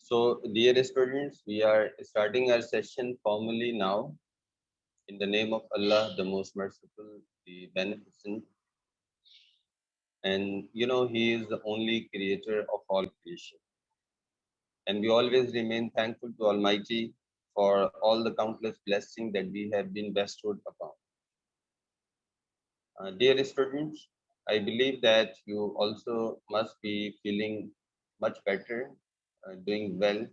So, dear students, we are starting our session formally now in the name of Allah, the most merciful, the beneficent. And He is the only creator of all creation. And we always remain thankful to Almighty for all the countless blessings that we have been bestowed upon. Dear students, I believe that you also must be feeling much better, doing well,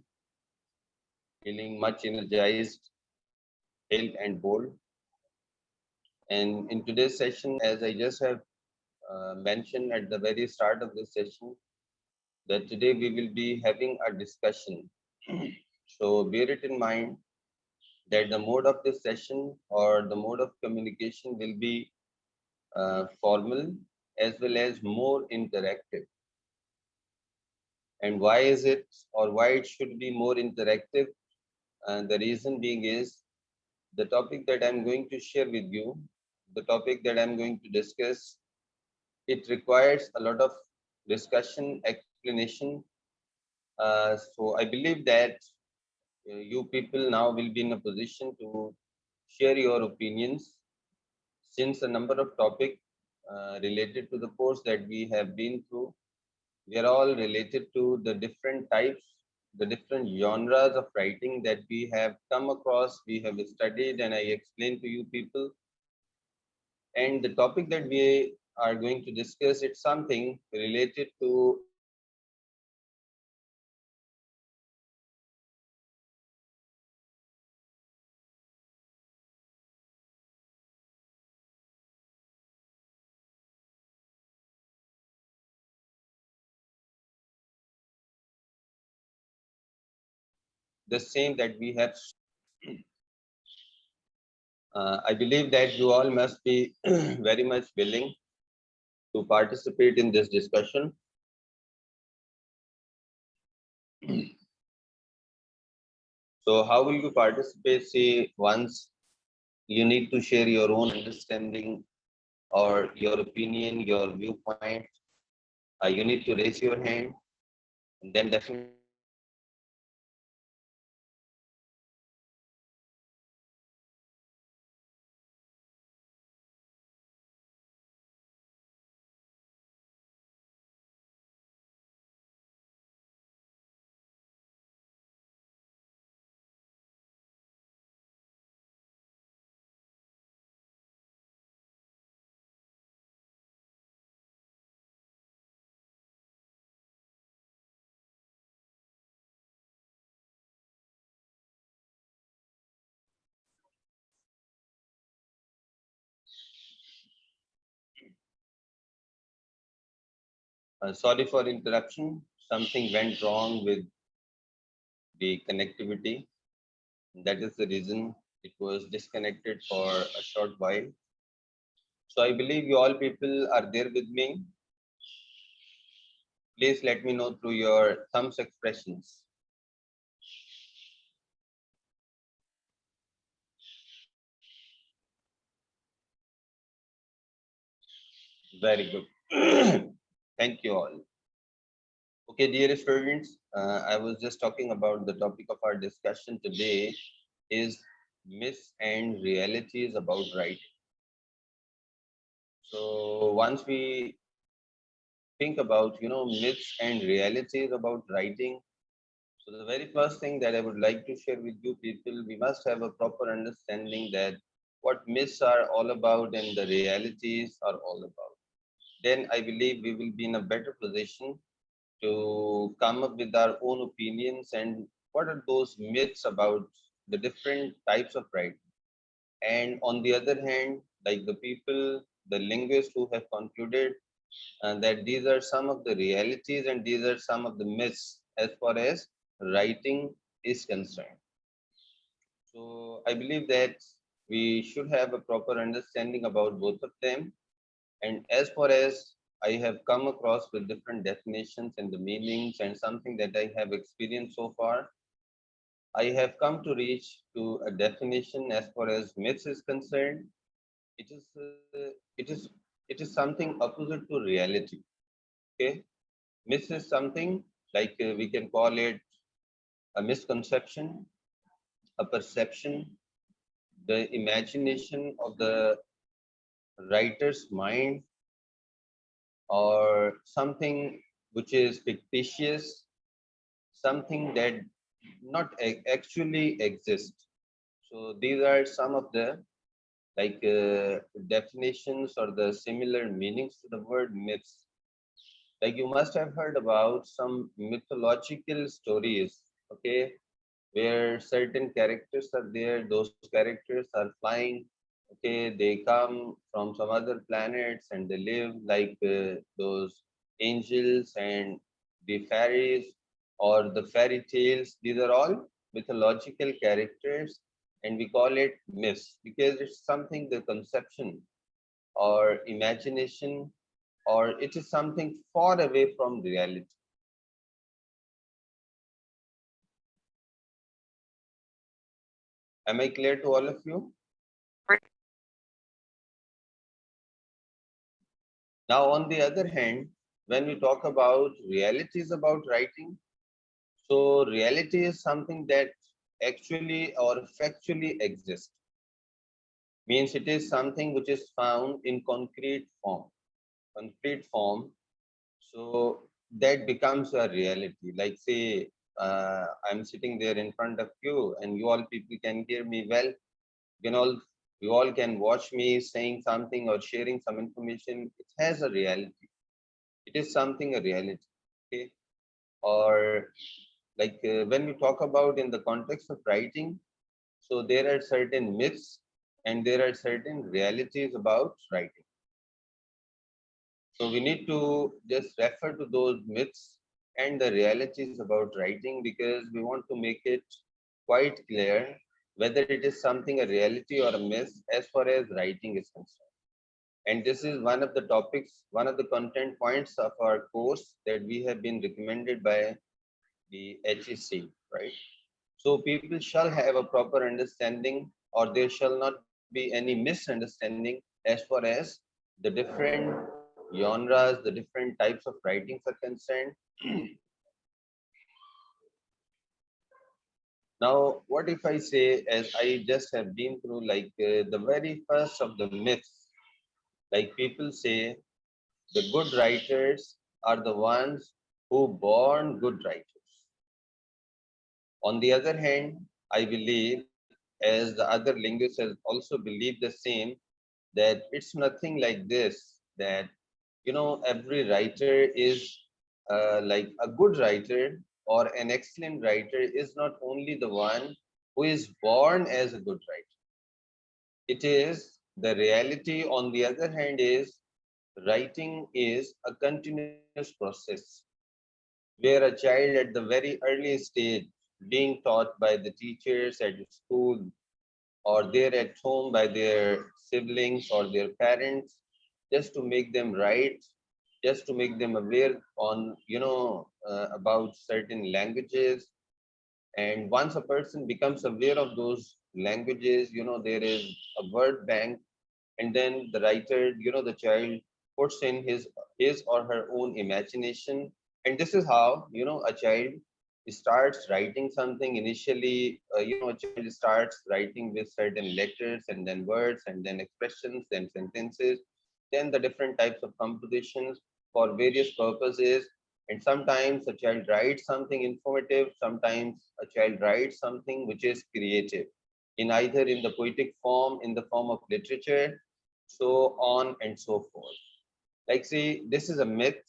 feeling much energized, hale and bold. And in today's session, as I just have mentioned at the very start of this session, that today we will be having a discussion. So bear it in mind that the mode of this session or the mode of communication will be formal as well as more interactive. And why is it or why it should be more interactive? The reason being is the topic that I'm going to share with you, the topic that I'm going to discuss, it requires a lot of discussion, explanation. So I believe that you people now will be in a position to share your opinions since a number of topics related to the course that we have been through. We are all related to the different types, the different genres of writing that we have come across, we have studied, and I explained to you people. And the topic that we are going to discuss, it's something related to the same that we have. I believe that you all must be very much willing to participate in this discussion. So, how will you participate? Say, once you need to share your own understanding or your opinion, your viewpoint. You need to raise your hand, and then definitely. Sorry for interruption. Something went wrong with the connectivity. That is the reason it was disconnected for a short while. So I believe you all people are there with me. Please let me know through your thumbs expressions. Very good. Thank you all. Okay, dear students, I was just talking about the topic of our discussion today is myths and realities about writing. So once we think about myths and realities about writing, so the very first thing that I would like to share with you people, we must have a proper understanding that what myths are all about and the realities are all about. Then I believe we will be in a better position to come up with our own opinions and what are those myths about the different types of writing. And on the other hand, like the people, the linguists who have concluded that these are some of the realities and these are some of the myths as far as writing is concerned. So I believe that we should have a proper understanding about both of them. And as far as I have come across with different definitions and the meanings and something that I have experienced so far, I have come to reach to a definition as far as myths is concerned. It is it is something opposite to reality. Okay, myths is something like we can call it a misconception, a perception, the imagination of the writer's mind, or something which is fictitious, something that not actually exists. So these are some of the definitions or the similar meanings to the word myths. Like you must have heard about some mythological stories, okay, where certain characters are there, those characters are flying, okay, they come from some other planets and they live like those angels and the fairies or the fairy tales. These are all mythological characters, and we call it myths because it's something the conception or imagination, or it is something far away from reality. Am I clear to all of you? Now, on the other hand, when we talk about realities about writing, so reality is something that actually or factually exists. Means it is something which is found in concrete form. Concrete form. So that becomes a reality. Like say, I'm sitting there in front of you, and you all people can hear me well. You know, you all can watch me saying something or sharing some information. It has a reality. It is something a reality. Okay. Or when we talk about in the context of writing, so there are certain myths and there are certain realities about writing. So we need to just refer to those myths and the realities about writing because we want to make it quite clear whether it is something a reality or a myth as far as writing is concerned. And this is one of the topics, one of the content points of our course that we have been recommended by the HEC, right? So people shall have a proper understanding, or there shall not be any misunderstanding as far as the different genres, the different types of writings are concerned. Now, what if I say, as I just have been through, the very first of the myths, like people say, the good writers are the ones who born good writers. On the other hand, I believe, as the other linguists has also believed the same, that it's nothing like this, that, every writer is like a good writer or an excellent writer is not only the one who is born as a good writer. It is the reality, on the other hand, is writing is a continuous process where a child at the very early stage being taught by the teachers at the school or they're at home by their siblings or their parents just to make them write, just to make them aware on about certain languages. And once a person becomes aware of those languages, there is a word bank, and then the writer, the child puts in his or her own imagination. And this is how a child starts writing something initially. A child starts writing with certain letters and then words and then expressions, then sentences, then the different types of compositions for various purposes. And sometimes a child writes something informative, sometimes a child writes something which is creative, in either in the poetic form, in the form of literature, so on and so forth. Like, see, this is a myth,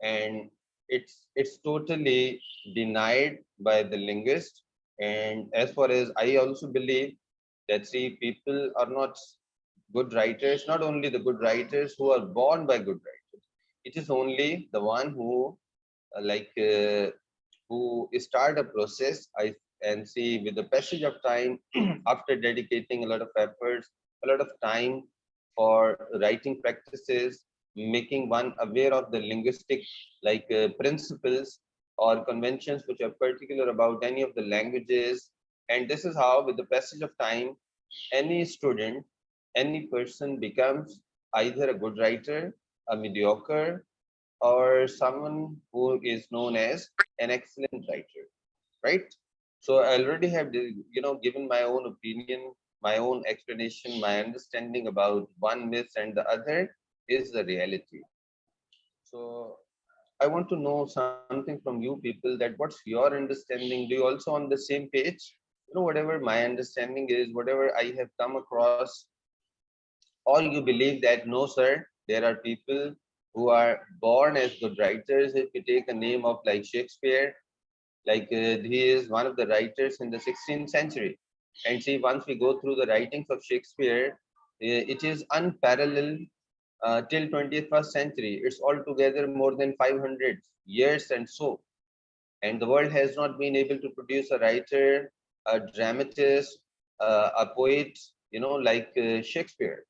and it's totally denied by the linguist. And as far as I also believe that, see, people are not good writers, not only the good writers who are born by good writers. It is only the one who uh, like uh, who start a process. I and see with the passage of time, after dedicating a lot of efforts, a lot of time for writing practices, making one aware of the linguistic principles or conventions which are particular about any of the languages. And this is how, with the passage of time, any student, any person becomes either a good writer, a mediocre, or someone who is known as an excellent writer, right? So I already have, given my own opinion, my own explanation, my understanding about one myth and the other is the reality. So I want to know something from you people, that what's your understanding? Do you also on the same page? Whatever my understanding is, whatever I have come across, or you believe that no, sir, there are people who are born as good writers. If you take a name of like Shakespeare, like he is one of the writers in the 16th century. And see, once we go through the writings of Shakespeare, it is unparalleled till 21st century. It's altogether more than 500 years and so. And the world has not been able to produce a writer, a dramatist, a poet, like Shakespeare.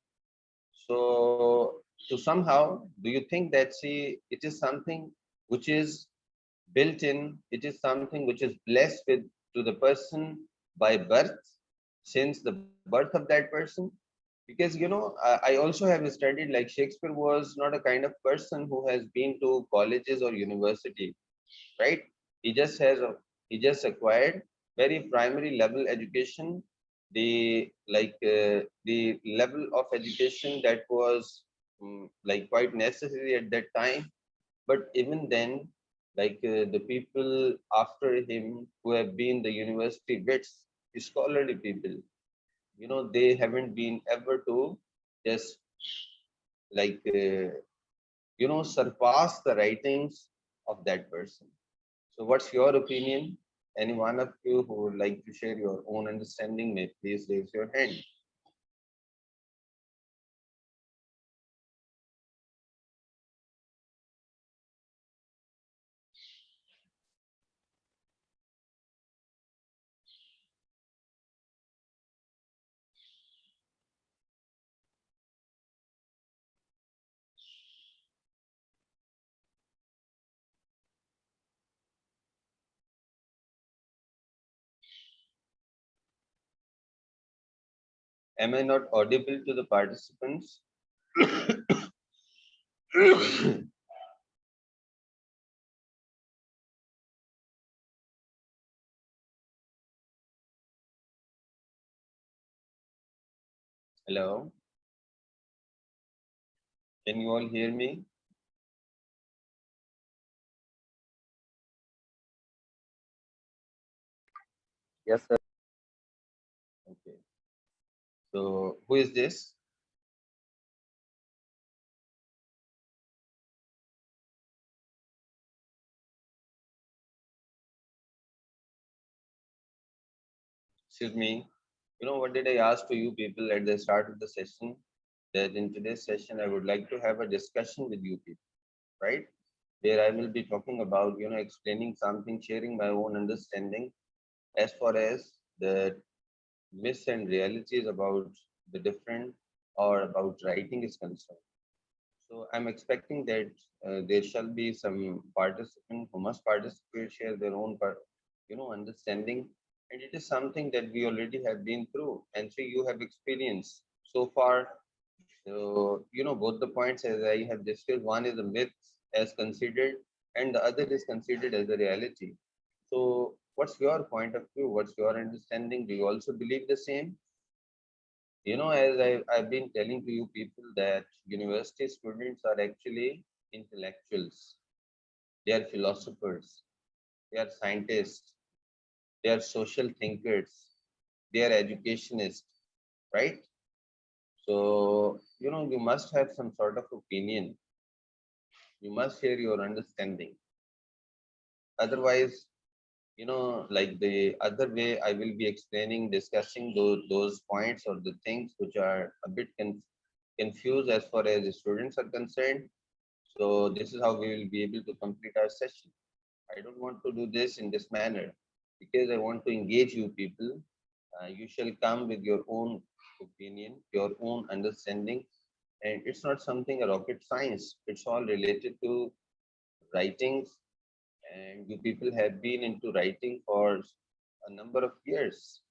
So, to somehow, do you think that, see, it is something which is built in, it is something which is blessed with to the person by birth, since the birth of that person? Because, I also have studied like Shakespeare was not a kind of person who has been to colleges or university, right? He just has he just acquired very primary level education, the level of education that was like quite necessary at that time. But even then, like the people after him who have been the university wits, scholarly people, they haven't been ever to just like surpass the writings of that person. So, what's your opinion? Any one of you who would like to share your own understanding may please raise your hand. Am I not audible to the participants? Hello, can you all hear me? Yes, sir. Okay. So, who is this? Excuse me. What did I ask to you people at the start of the session? That in today's session, I would like to have a discussion with you people, right? Where I will be talking about, explaining something, sharing my own understanding as far as the myths and realities about the different or about writing is concerned. So I'm expecting that there shall be some participant who must participate, share their own understanding, and it is something that we already have been through, and so you have experienced so far. So both the points as I have discussed, one is a myth as considered, and the other is considered as a reality. So what's your point of view? What's your understanding? Do you also believe the same? As I've been telling to you people that university students are actually intellectuals. They are philosophers. They are scientists. They are social thinkers. They are educationists, right? So, you must have some sort of opinion. You must share your understanding. Otherwise, like the other way, I will be explaining, discussing those points or the things which are a bit confused as far as the students are concerned. So this is how we will be able to complete our session. I don't want to do this in this manner because I want to engage you people. You shall come with your own opinion, your own understanding, and it's not something a rocket science. It's all related to writings, and you people have been into writing for a number of years.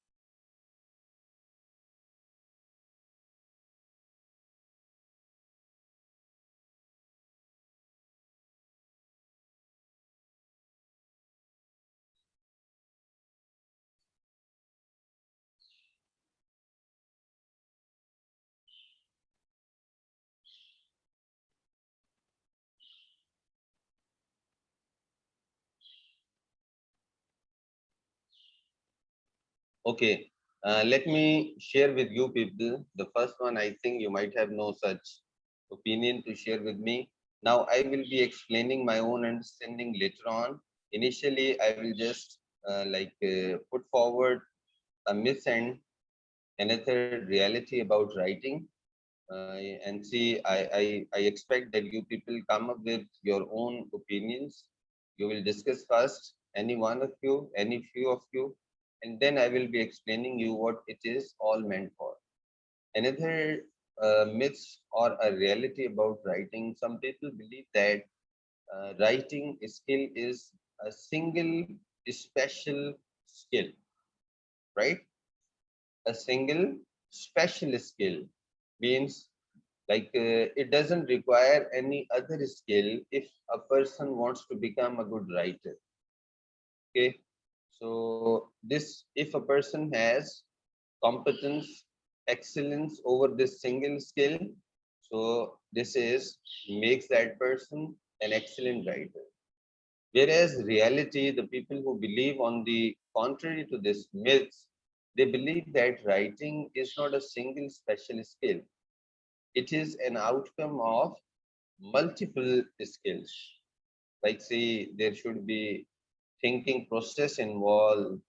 Okay, let me share with you people. The first one, I think you might have no such opinion to share with me. Now, I will be explaining my own understanding later on. Initially, I will just put forward a myth and another reality about writing. And see, I expect that you people come up with your own opinions. You will discuss first, any one of you, any few of you, and then I will be explaining you what it is all meant for. Another myth or a reality about writing, some people believe that writing skill is a single special skill, right? A single special skill means it doesn't require any other skill if a person wants to become a good writer. Okay, so this, if a person has competence, excellence over this single skill, so this is makes that person an excellent writer. Whereas reality, the people who believe on the contrary to this myth, they believe that writing is not a single special skill. It is an outcome of multiple skills. Like, say, there should be thinking process involved.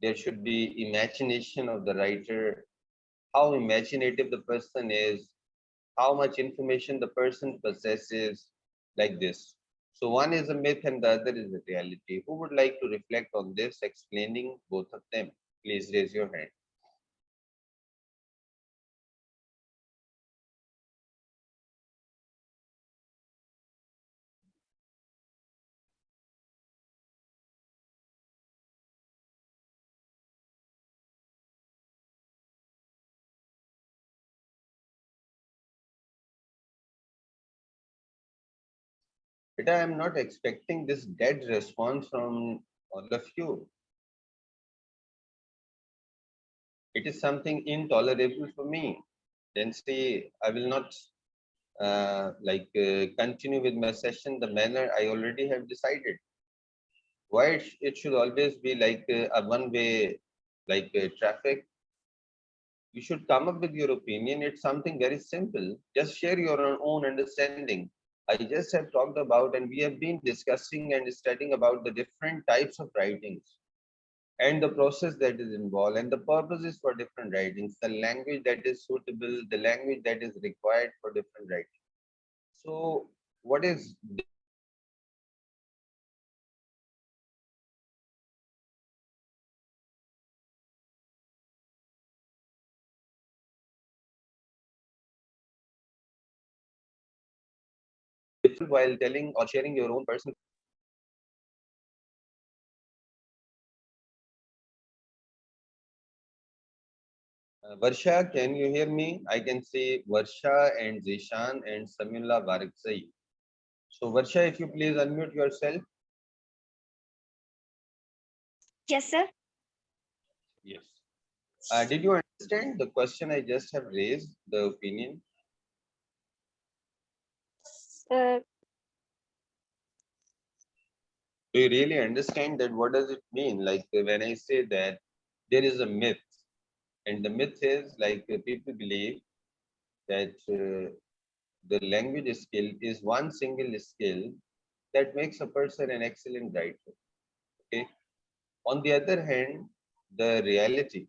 There should be imagination of the writer, how imaginative the person is, how much information the person possesses, like this. So one is a myth and the other is a reality. Who would like to reflect on this, explaining both of them? Please raise your hand. But I am not expecting this dead response from all of you. It is something intolerable for me. Then say I will not continue with my session the manner I already have decided. Why it should always be like a one-way traffic? You should come up with your opinion. It's something very simple. Just share your own understanding. I just have talked about, and we have been discussing and studying about the different types of writings and the process that is involved and the purposes for different writings, the language that is suitable, the language that is required for different writings. So, what is difficult while telling or sharing your own understanding? Varsha, can you hear me? I can see Varsha and Zishan and Samila Varikzai. So, Varsha, if you please unmute yourself. Yes, sir. Yes. Did you understand the question I just have raised, the opinion? Uh, Do you really understand that? What does it mean? Like when I say that there is a myth, and the myth is people believe that the language skill is one single skill that makes a person an excellent writer. Okay. On the other hand, the reality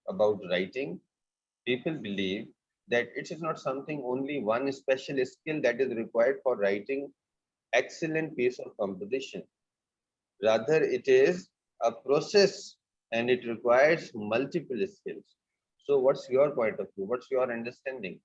about writing, people believe that it is not something only one special skill that is required for writing excellent piece of composition. Rather, it is a process and it requires multiple skills. So, what's your point of view? What's your understanding?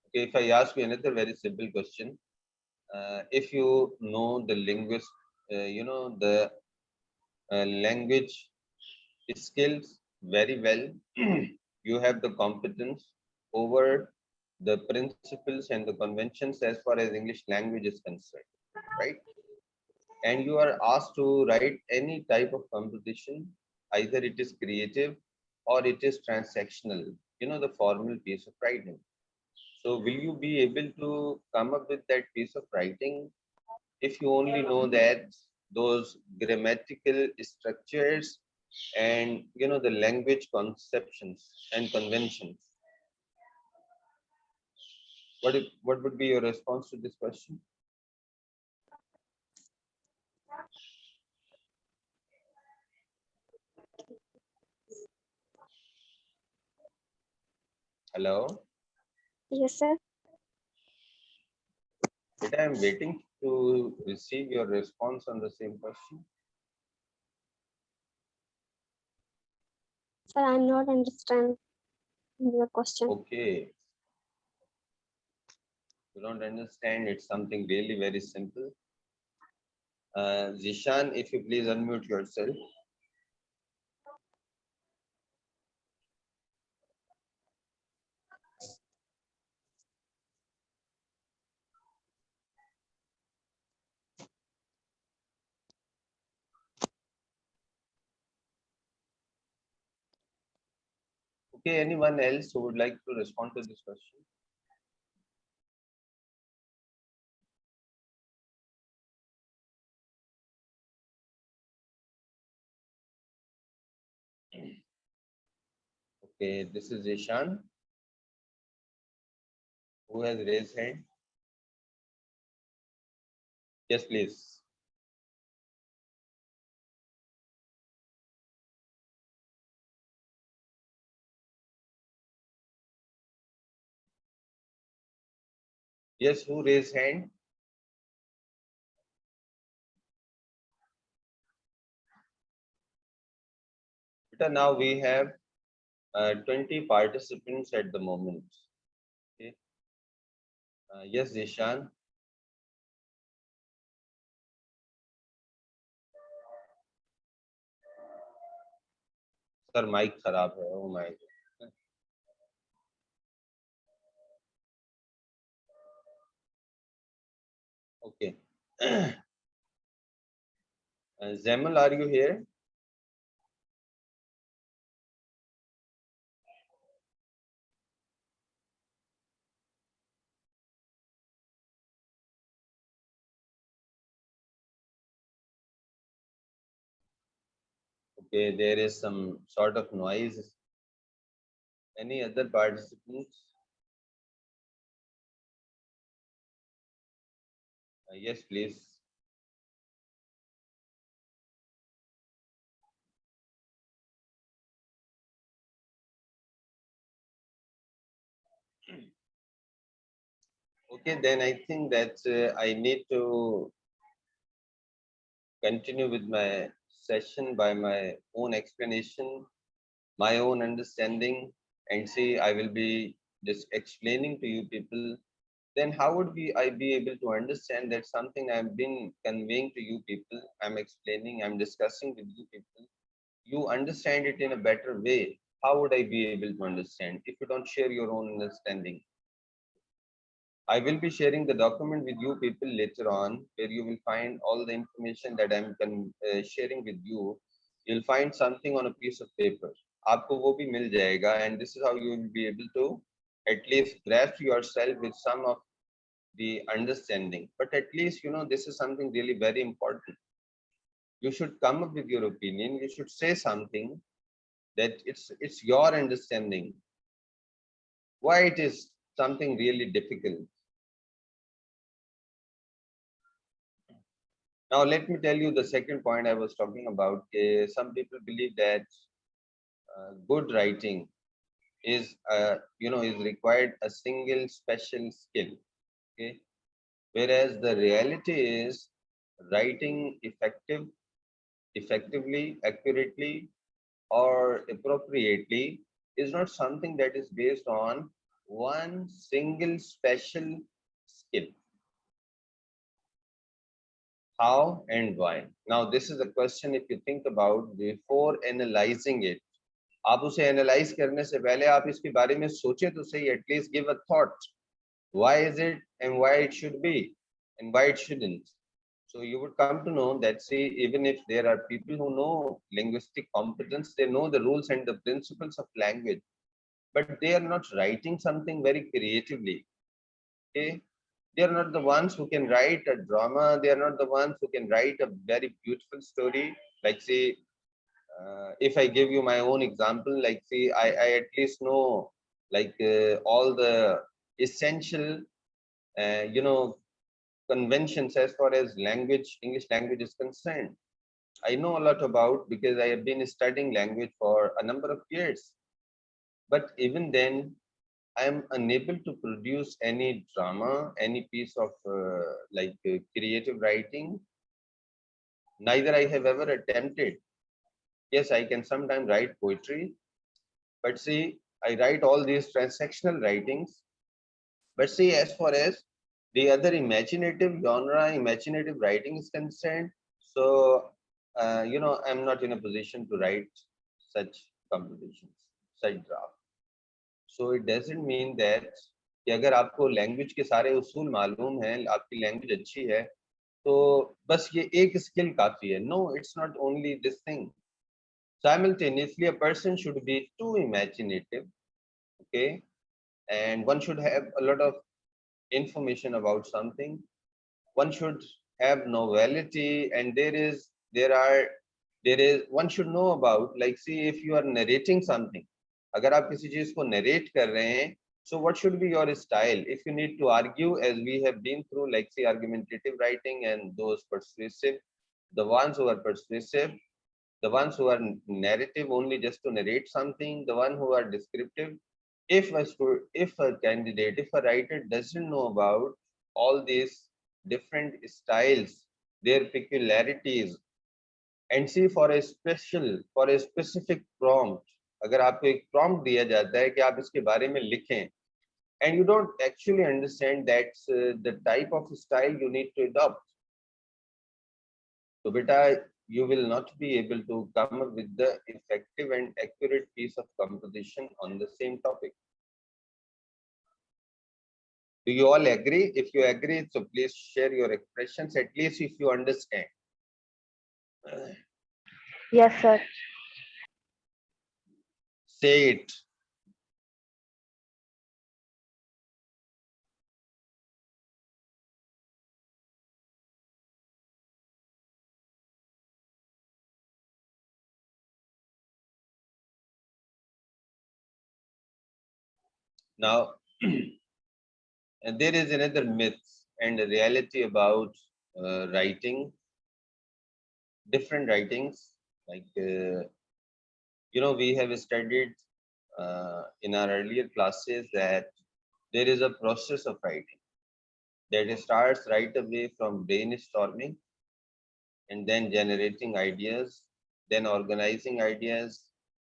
Okay, if I ask you another very simple question, if you know the linguist, the language skills very well, you have the competence over the principles and the conventions as far as English language is concerned, right? And you are asked to write any type of composition, either it is creative or it is transactional. the formal piece of writing. So will you be able to come up with that piece of writing if you only know that those grammatical structures and the language conceptions and conventions? What would be your response to this question? Hello? Yes, sir. But I am waiting to receive your response on the same question. Sir, I'm not understand your question. Okay, you don't understand. It's something really very simple. Zishan, if you please unmute yourself. Okay, anyone else who would like to respond to this question? Okay, this is Zishan who has raised hand. Yes, please. Yes, who raised hand? But now we have 20 participants at the moment. Okay. Yes, Zishan. Sir, mic खराब है. Oh my God. Okay. Zemal, are you here? Okay, there is some sort of noise. Any other participants? Yes, please. Okay, then I think that I need to continue with my session by my own explanation, my own understanding, and see, I will be just explaining to you people. Then how would I be able to understand that something I've been conveying to you people, I'm explaining, I'm discussing with you people, you understand it in a better way? How would I be able to understand if you don't share your own understanding? I will be sharing the document with you people later on, where you will find all the information that I'm sharing with you. You'll find something on a piece of paper. आपको वो भी मिल जाएगा, and this is how you will be able to at least grasp yourself with some of the understanding. But at least this is something really very important. You should come up with your opinion. You should say something that it's your understanding. Why it is something really difficult. Now, let me tell you the second point I was talking about. Some people believe that good writing is required a single special skill. Okay, whereas the reality is writing effectively, accurately, or appropriately is not something that is based on one single special skill. How and why? Now, this is a question if you think about before analyzing it. आप उसे analyse करने से पहले आप इसके बारे में सोचे तो सही, at least give a thought. Why is it and why it should be and why it shouldn't? So you would come to know that, see, even if there are people who know linguistic competence, they know the rules and the principles of language. but they are not writing something very creatively. Okay, they are not the ones who can write a drama. They are not the ones who can write a very beautiful story. Like say, if I give you my own example, like see, I at least know like all the essential, you know, conventions as far as language, English language is concerned. I know a lot about because I have been studying language for a number of years. But even then, I am unable to produce any drama, any piece of creative writing. Neither I have ever attempted. Yes, I can sometimes write poetry, but see, I write all these transactional writings. But see, as far as the other imaginative genre, imaginative writing is concerned, so I'm not in a position to write such compositions, such draft. So it doesn't mean that कि अगर आपको language के सारे उसूल मालूम हैं, आपकी language अच्छी है, तो बस ये एक स्किल काफी है. No, it's not only this thing. Simultaneously, a person should be too imaginative, okay, and one should have a lot of information about something. One should have novelty, and there is one should know about, like, see, if you are narrating something, अगर आप किसी चीज को narrate कर रहे हैं, so what should be your style? If you need to argue, as we have been through, like say argumentative writing and those persuasive, the ones who are persuasive, the ones who are narrative only just to narrate something, the one who are descriptive. If a candidate, if a writer doesn't know about all these different styles, their peculiarities, and see for a specific prompt, अगर आपको एक prompt दिया जाता है कि आप इसके बारे में लिखें, and you don't actually understand that's the type of style you need to adopt, so beta, you will not be able to come up with the effective and accurate piece of composition on the same topic. Do you all agree? If you agree, so please share your expressions, at least if you understand. Yes, sir. Say it. Now, and there is another myth and a reality about writing, different writings. Like, we have studied in our earlier classes that there is a process of writing that starts right away from brainstorming and then generating ideas, then organizing ideas,